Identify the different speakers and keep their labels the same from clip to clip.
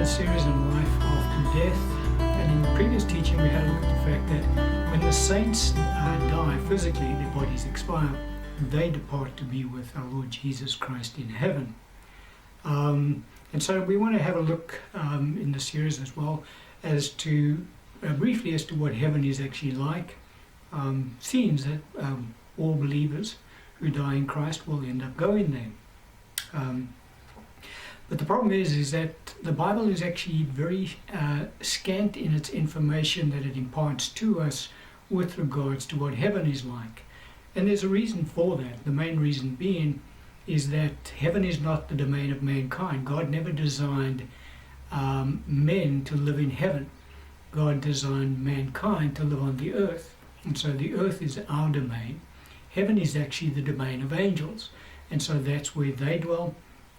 Speaker 1: the series on life after death, and in the previous teaching we had a look at the fact that when the saints die physically, their bodies expire, they depart to be with our Lord Jesus Christ in heaven. And so we want to have a look in the series as well as to briefly as to what heaven is actually like. Seems that all believers who die in Christ will end up going there. But the problem is that the Bible is actually very scant in its information that it imparts to us with regards to what heaven is like. And there's a reason for that. The main reason being is that heaven is not the domain of mankind. God never designed men to live in heaven. God designed mankind to live on the earth. And so the earth is our domain. Heaven is actually the domain of angels. And so that's where they dwell.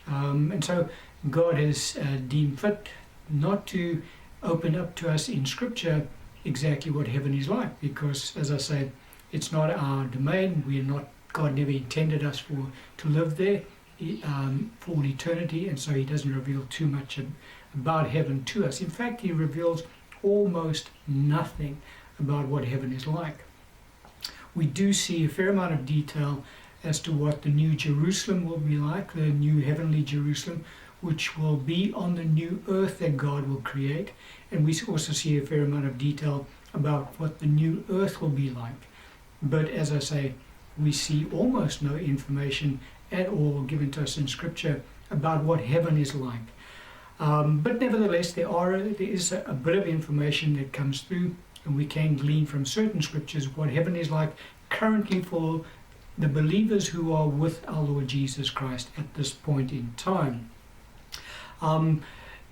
Speaker 1: And so God has deemed fit not to open up to us in Scripture exactly what heaven is like, because, as I said, it's not our domain. We are not. God never intended us to live there for eternity, and so He doesn't reveal too much about heaven to us. In fact, He reveals almost nothing about what heaven is like. We do see a fair amount of detail as to what the new Jerusalem will be like, the new heavenly Jerusalem, which will be on the new earth that God will create. And we also see a fair amount of detail about what the new earth will be like. But as I say, we see almost no information at all given to us in Scripture about what heaven is like. But nevertheless, there is a bit of information that comes through, and we can glean from certain Scriptures what heaven is like currently for the believers who are with our Lord Jesus Christ at this point in time.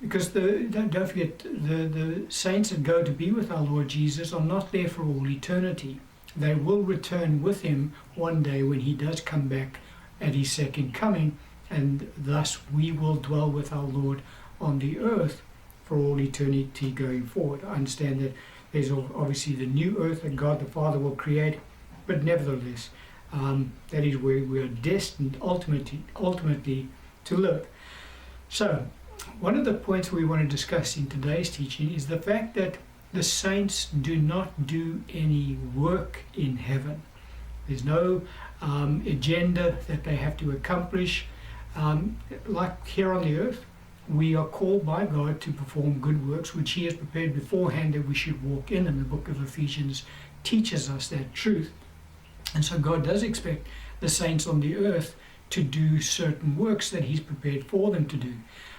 Speaker 1: Because don't forget, the saints that go to be with our Lord Jesus are not there for all eternity. They will return with Him one day when He does come back at His second coming, and thus we will dwell with our Lord on the earth for all eternity going forward. I understand that there's obviously the new earth that God the Father will create, but nevertheless, that is where we are destined ultimately to live. So, one of the points we want to discuss in today's teaching is the fact that the saints do not do any work in heaven. There's no agenda that they have to accomplish. Like here on the earth, we are called by God to perform good works, which He has prepared beforehand that we should walk in, and the book of Ephesians teaches us that truth. And so God does expect the saints on the earth to do certain works that He's prepared for them to do.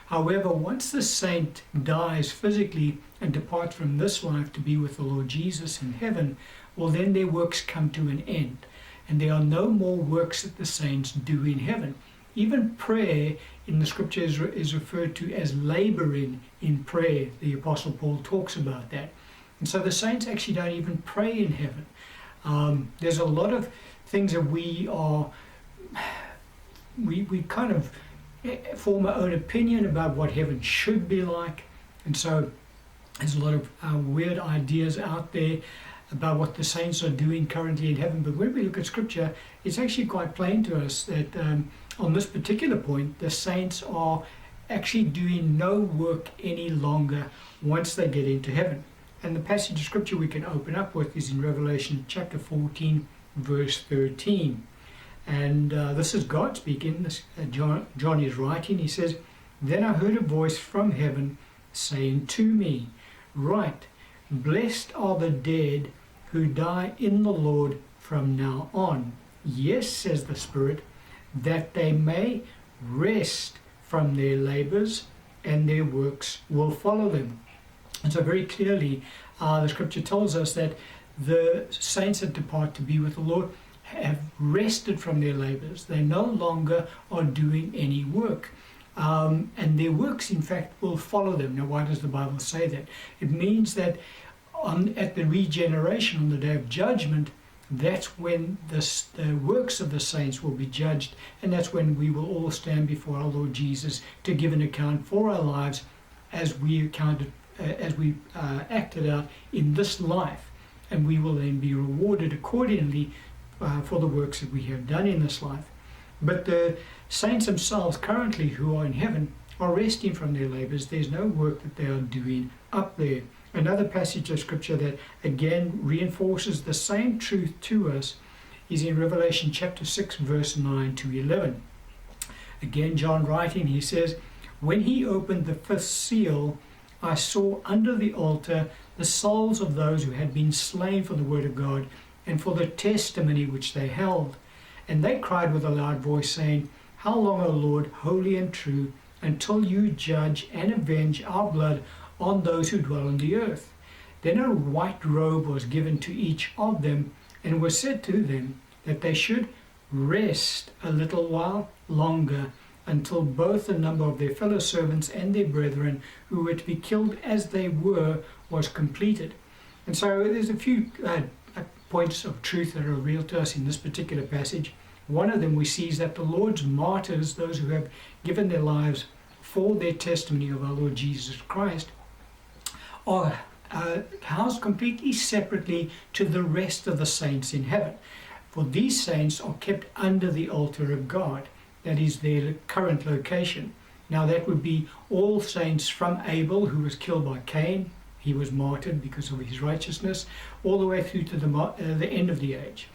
Speaker 1: However, once the saint dies physically and departs from this life to be with the Lord Jesus in heaven, well, then their works come to an end. And there are no more works that the saints do in heaven. Even prayer in the Scripture is referred to as laboring in prayer. The Apostle Paul talks about that. And so the saints actually don't even pray in heaven. There's a lot of things that we kind of form our own opinion about what heaven should be like, and so there's a lot of weird ideas out there about what the saints are doing currently in heaven. But when we look at Scripture, it's actually quite plain to us that on this particular point, the saints are actually doing no work any longer once they get into heaven. And the passage of Scripture we can open up with is in Revelation chapter 14, verse 13. And this is God speaking. John is writing. He says, "Then I heard a voice from heaven saying to me, 'Write, blessed are the dead who die in the Lord from now on. Yes, says the Spirit, that they may rest from their labors, and their works will follow them.'" And so very clearly, the Scripture tells us that the saints that depart to be with the Lord have rested from their labors. They no longer are doing any work. And their works, in fact, will follow them. Now, why does the Bible say that? It means that at the regeneration, on the day of judgment, that's when the works of the saints will be judged, and that's when we will all stand before our Lord Jesus to give an account for our lives as we acted out in this life, and we will then be rewarded accordingly for the works that we have done in this life. But the saints themselves currently who are in heaven are resting from their labors. There's no work that they are doing up there. Another passage of scripture that again reinforces the same truth to us is in Revelation chapter 6, verse 9 to 11. Again, John writing, he says, "When he opened the fifth seal, I saw under the altar the souls of those who had been slain for the word of God and for the testimony which they held. And they cried with a loud voice, saying, How long, O Lord, holy and true, until you judge and avenge our blood on those who dwell on the earth? Then a white robe was given to each of them, and was said to them that they should rest a little while longer, until both the number of their fellow servants and their brethren who were to be killed as they were was completed." And so there's a few points of truth that are revealed to us in this particular passage. One of them we see is that the Lord's martyrs, those who have given their lives for their testimony of our Lord Jesus Christ, are housed completely separately to the rest of the saints in heaven. For these saints are kept under the altar of God. That is their current location. Now that would be all saints from Abel, who was killed by Cain. He was martyred because of his righteousness, all the way through to the end of the age.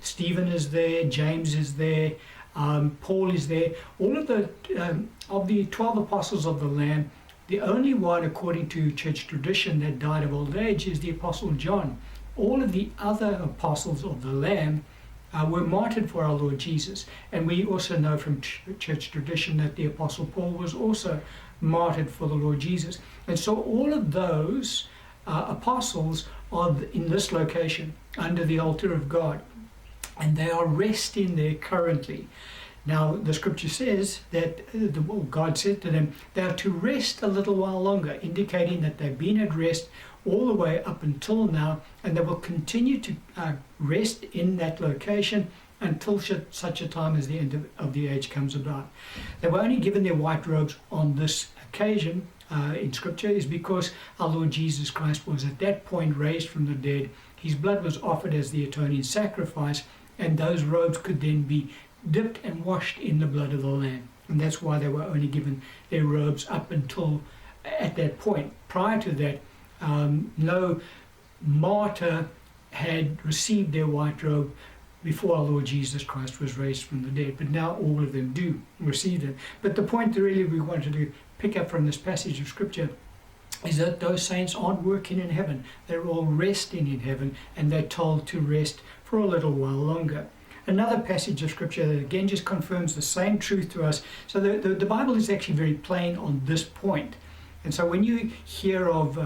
Speaker 1: Stephen is there, James is there, Paul is there. All of the 12 apostles of the Lamb, the only one, according to church tradition, that died of old age is the Apostle John. All of the other apostles of the Lamb were martyred for our Lord Jesus. And we also know from church tradition that the Apostle Paul was also martyred for the Lord Jesus. And so all of those apostles are in this location, under the altar of God. And they are resting there currently. Now, the scripture says that God said to them, they are to rest a little while longer, indicating that they've been at rest all the way up until now, and they will continue to rest in that location until such a time as the end of the age comes about. They were only given their white robes on this occasion in scripture is because our Lord Jesus Christ was at that point raised from the dead. His blood was offered as the atoning sacrifice, and those robes could then be dipped and washed in the blood of the Lamb. And that's why they were only given their robes up until at that point. Prior to that, no martyr had received their white robe before our Lord Jesus Christ was raised from the dead, but now all of them do receive it. But the point that really we wanted to pick up from this passage of scripture is that those saints aren't working in heaven. They're all resting in heaven, and they're told to rest for a little while longer. Another passage of scripture that again just confirms the same truth to us. So the Bible is actually very plain on this point. And so when you hear of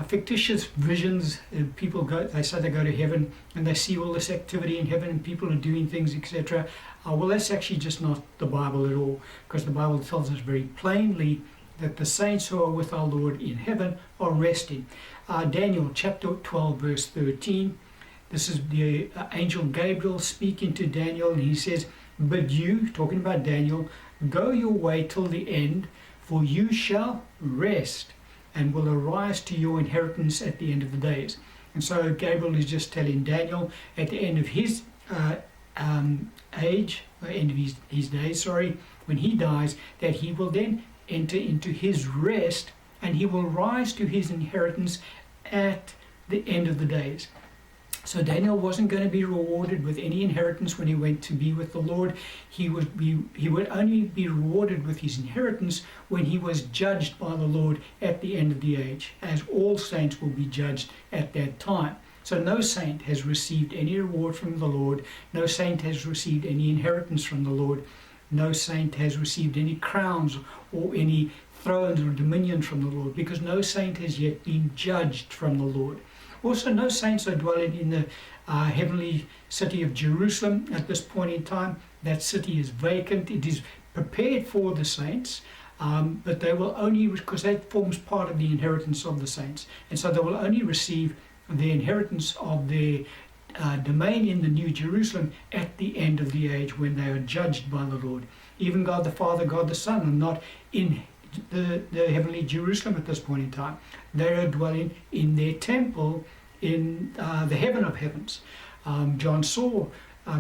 Speaker 1: fictitious visions, people they say they go to heaven and they see all this activity in heaven and people are doing things, etc. Well, that's actually just not the Bible at all, because the Bible tells us very plainly that the saints who are with our Lord in heaven are resting. Daniel chapter 12 verse 13. This is the angel Gabriel speaking to Daniel, and he says, "But you," talking about Daniel, "go your way till the end, for you shall rest and will arise to your inheritance at the end of the days." And so Gabriel is just telling Daniel at the end of his end of his days, when he dies, that he will then enter into his rest and he will rise to his inheritance at the end of the days. So Daniel wasn't going to be rewarded with any inheritance when he went to be with the Lord. He would only be rewarded with his inheritance when he was judged by the Lord at the end of the age, as all saints will be judged at that time. So no saint has received any reward from the Lord. No saint has received any inheritance from the Lord. No saint has received any crowns or any thrones or dominion from the Lord, because no saint has yet been judged from the Lord. Also, no saints are dwelling in the heavenly city of Jerusalem at this point in time. That city is vacant. It is prepared for the saints, but they will only, because that forms part of the inheritance of the saints, and so they will only receive the inheritance of their domain in the New Jerusalem at the end of the age, when they are judged by the Lord. Even God the Father, God the Son are not in the heavenly Jerusalem at this point in time. They are dwelling in their temple in the heaven of heavens. John saw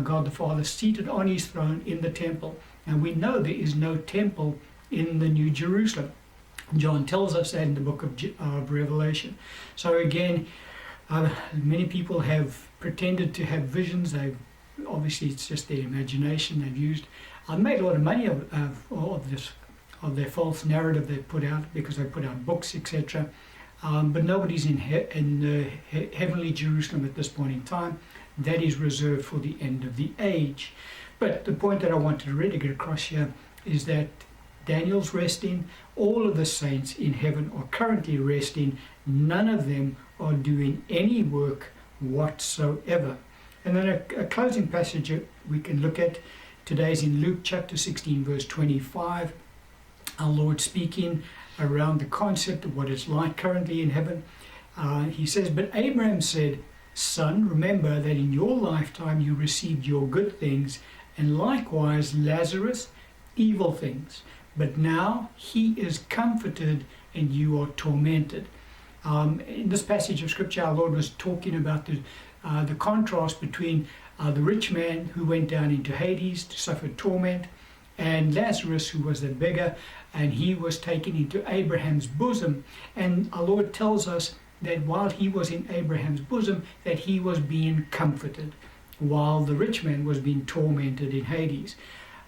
Speaker 1: God the Father seated on his throne in the temple, and we know there is no temple in the New Jerusalem. John tells us that in the book of Revelation. So again, many people have pretended to have visions. Obviously it's just their imagination they've used. I've made a lot of money of their false narrative they put out, because they put out books, etc. But nobody's in heavenly Jerusalem at this point in time. That is reserved for the end of the age. But the point that I wanted to really get across here is that Daniel's resting. All of the saints in heaven are currently resting. None of them are doing any work whatsoever. And then a closing passage we can look at today is in Luke chapter 16 verse 25. Our Lord speaking around the concept of what it's like currently in heaven. He says, "But Abraham said, 'Son, remember that in your lifetime you received your good things, and likewise Lazarus evil things. But now he is comforted and you are tormented.'" In this passage of scripture, our Lord was talking about the contrast between the rich man who went down into Hades to suffer torment, and Lazarus, who was the beggar, and he was taken into Abraham's bosom. And our Lord tells us that while he was in Abraham's bosom, that he was being comforted, while the rich man was being tormented in Hades.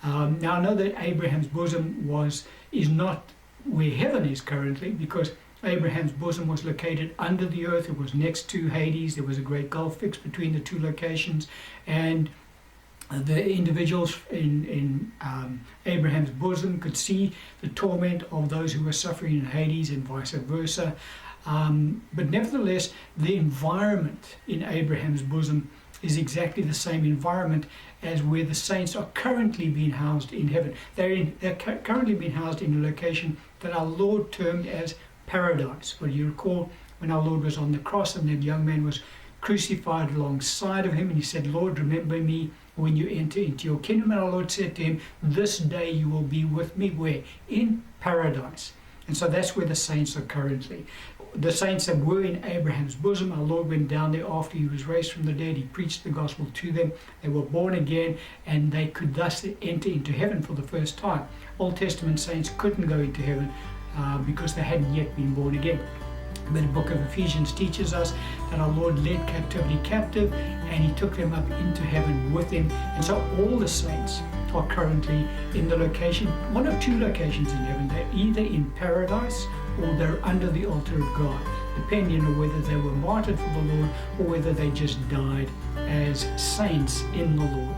Speaker 1: Now I know that Abraham's bosom is not where heaven is currently, because Abraham's bosom was located under the earth. It was next to Hades. There was a great gulf fixed between the two locations, and the individuals in Abraham's bosom could see the torment of those who were suffering in Hades, and vice versa. But nevertheless, the environment in Abraham's bosom is exactly the same environment as where the saints are currently being housed in heaven. They're currently being housed in a location that our Lord termed as paradise. Well, you recall when our Lord was on the cross and that young man was crucified alongside of him, and he said, "Lord, remember me when you enter into your kingdom." And our Lord said to him, "This day you will be with me." Where? In paradise. And so that's where the saints are currently. The saints that were in Abraham's bosom, our Lord went down there after he was raised from the dead. He preached the gospel to them. They were born again, and they could thus enter into heaven for the first time. Old Testament saints couldn't go into heaven because they hadn't yet been born again. But the book of Ephesians teaches us that our Lord led captivity captive, and he took them up into heaven with him. And so all the saints are currently in the location, one of two locations in heaven. They're either in paradise or they're under the altar of God, depending on whether they were martyred for the Lord or whether they just died as saints in the Lord.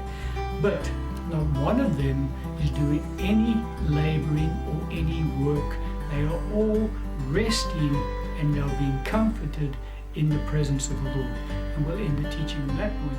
Speaker 1: But not one of them is doing any laboring or any work. They are all resting, and they are being comforted in the presence of the Lord. And we'll end the teaching on that point.